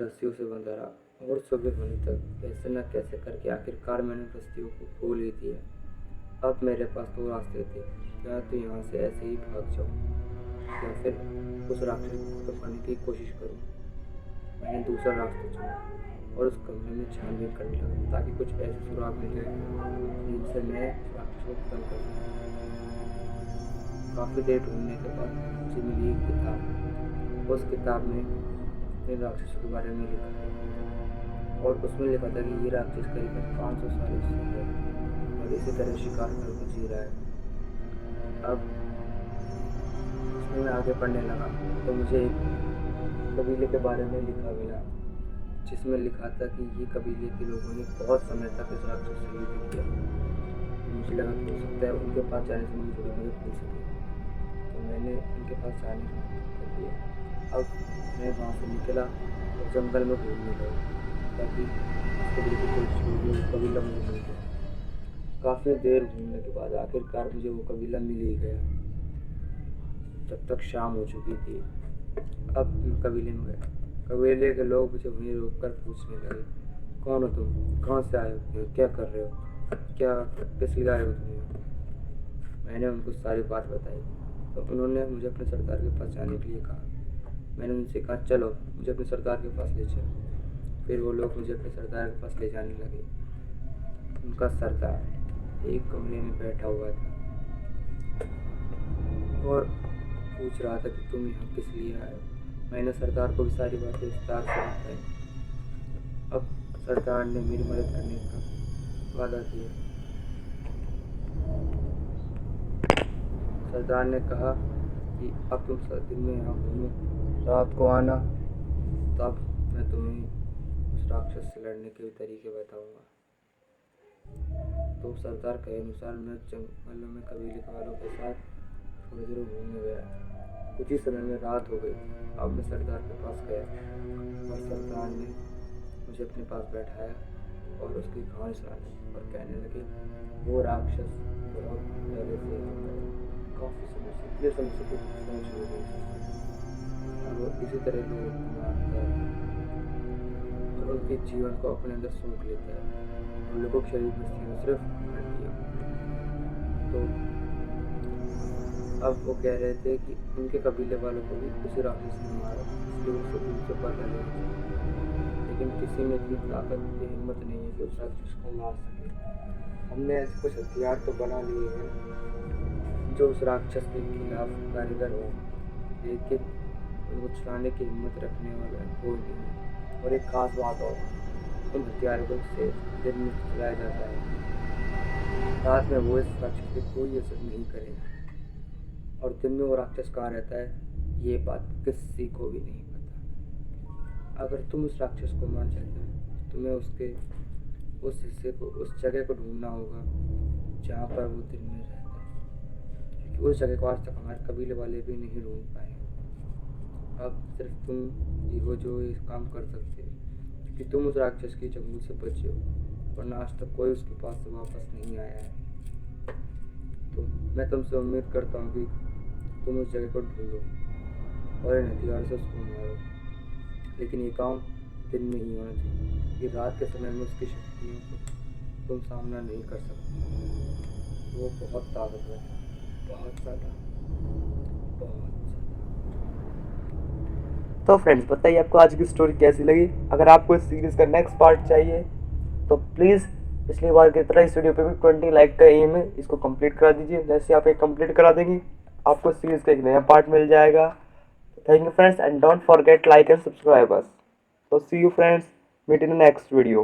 रस्सियों से बंधा रहा और सुबह होने तक कैसे न कैसे करके आखिरकार मैंने रस्सियों को खोल ही दिया। अब मेरे पास दो रास्ते थे, या तो यहाँ से ऐसे ही भाग जाऊँ या फिर उस राक्षस को खत्म करने की कोशिश करूँ। मैंने दूसरा रास्ता चुना और उस कमरे में छानबीन करने लगा ताकि कुछ ऐसे सुराग मिल जाए जिनसे मैं उस राक्षस को खत्म कर सकूँ। काफ़ी देर ढूंढने के बाद मुझे मिली एक किताब। उस किताब में अपने राक्षसों के बारे में लिखा था और उसमें लिखा था कि ये राक्षस करीबन 500 सालों से है और इसी तरह शिकार करके जी रहा है। अब उसमें मैं आगे पढ़ने लगा तो मुझे एक कबीले के बारे में लिखा मिला, जिसमें लिखा था कि ये कबीले के लोगों ने बहुत समय तक इस राक्षस से युद्ध किया। मुझे लगा कि हो सकता है उनके पास जाने से मुझे थोड़ी मदद मिल सके, तो मैंने उनके पास जाने का किया। अब मैं वहाँ से निकला और जंगल में घूमने लगा ताकि उस कबीले की कोई कबीला मुझे मिल गया। काफ़ी देर घूमने के बाद आखिरकार मुझे वो कबीला मिल ही गया। तब तक शाम हो चुकी थी। अब मैं कबीले में गया। कबीले के लोग मुझे वहीं रोक कर पूछने लगे, कौन हो तुम, कहाँ से आए हो, क्या कर रहे हो, क्या किस लिए आए हो तुम यहाँ? मैंने उनको सारी बात बताई तो उन्होंने मुझे अपने सरदार के पास जाने के लिए कहा। मैंने उनसे कहा चलो मुझे अपने सरदार के पास ले चलो। फिर वो लोग मुझे अपने सरदार के पास ले जाने लगे। उनका सरदार एक कमरे में बैठा हुआ था और पूछ रहा था कि तुम यहाँ किस लिए आए हो। मैंने सरदार को भी सारी बातें विस्तार से बताई। अब सरदार ने मेरी मदद करने का वादा किया। सरदार ने कहा कि अब तुम दिन में यहाँ घूमो, रात को आना, तब मैं तुम्हें उस राक्षस से लड़ने के तरीके बताऊंगा। तो सरदार के अनुसार मैं जंगलों में कबीले वालों के साथ थोड़ी देर घूमने गया। कुछ ही समय में रात हो गई। अब मैं सरदार के पास गया और सरदार ने मुझे अपने पास बैठाया और उसकी खान सुनाई और कहने लगे, वो राक्षस बहुत पहले से काफ़ी समय से पिछले समय से कुछ सोच हो गई और वो इसी तरह लोगों को मारता है और उनके जीवन को अपने अंदर सूंघ लेता है और लोगों के शरीर में सिर्फ हड्डियाँ। तो अब वो कह रहे थे कि उनके कबीले वालों को भी उसी राक्षस ने मारा, इसलिए वो सब उनसे बदला लेना चाहिए। लेकिन किसी में इतनी ताकत की हिम्मत नहीं है कि उस राक्षस को मार सके। हमने ऐसे कुछ हथियार तो बना लिए हैं जो उस राक्षस के खिलाफ कारीगर हो, लेकिन उनको चलाने की हिम्मत रखने वाला कोई नहीं है। और एक खास बात और, उन हथियारों से दिन में चलाया जाता है, रात में वो इस राक्षस पे कोई असर नहीं करेगा और दिन में वो राक्षस कहाँ रहता है ये बात किसी को भी नहीं पता। अगर तुम उस राक्षस को मार चाहते हो तुम्हें उसके उस हिस्से को, उस जगह को ढूंढना होगा जहाँ पर वो दिन में रहता है, क्योंकि उस जगह को आज तक हमारे कबीले वाले भी नहीं ढूंढ पाए। अब सिर्फ तुम ही हो जो इस काम कर सकते हो, क्योंकि तुम उस राक्षस की चंगुल से बचे हो, वरना आज तक कोई उसके पास से वापस नहीं आया है। तो मैं तुमसे उम्मीद करता हूँ कि तुम उस जगह को ढूंढो और इन हथियार से उसको मारो, लेकिन ये काम दिन में ही होना चाहिए, कि रात के समय में उसकी शक्तियों को तुम सामना नहीं कर सकते। वो बहुत ताकतवर है, बहुत ज़्यादा, बहुत ज़्यादा। तो फ्रेंड्स बताइए आपको आज की स्टोरी कैसी लगी। अगर आपको इस सीरीज़ का नेक्स्ट पार्ट चाहिए तो प्लीज़ पिछली बार की तरह इस वीडियो पे भी 20 लाइक का एम है, इसको कंप्लीट करा दीजिए। जैसे आप एक कंप्लीट करा देंगे आपको सीरीज़ का एक नया पार्ट मिल जाएगा। Thank you friends and don't forget like and subscribe us. So see you friends, meet in the next video.